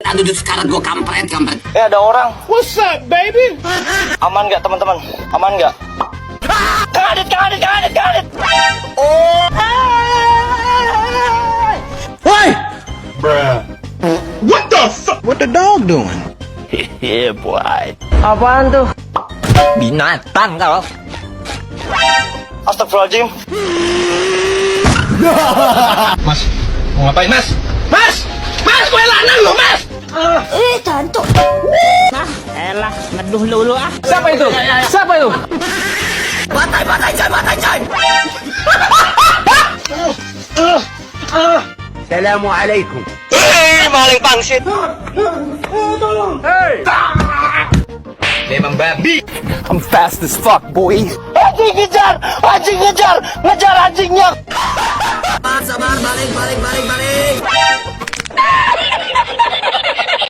Aduh, sekarang gue kampret. Ada orang. What's up, baby? Aman nggak teman-teman? Aman nggak? Kang Adit. Why? Bruh. What the fuck? What the dog doing? Yeah boy. Apaan tuh? Binatang kau. Astagfirullahaladzim. Mas, mau ngapain mas? Mas, gue lanang loh mas. Cantuk. Nah, elah, ngeduh lulu ah. Siapa itu? Batai coy. Assalamualaikum. Maling pangsit. Memang babi. I'm fast as fuck, boy. Anjing ngejar anjingnya. Sabar, balik.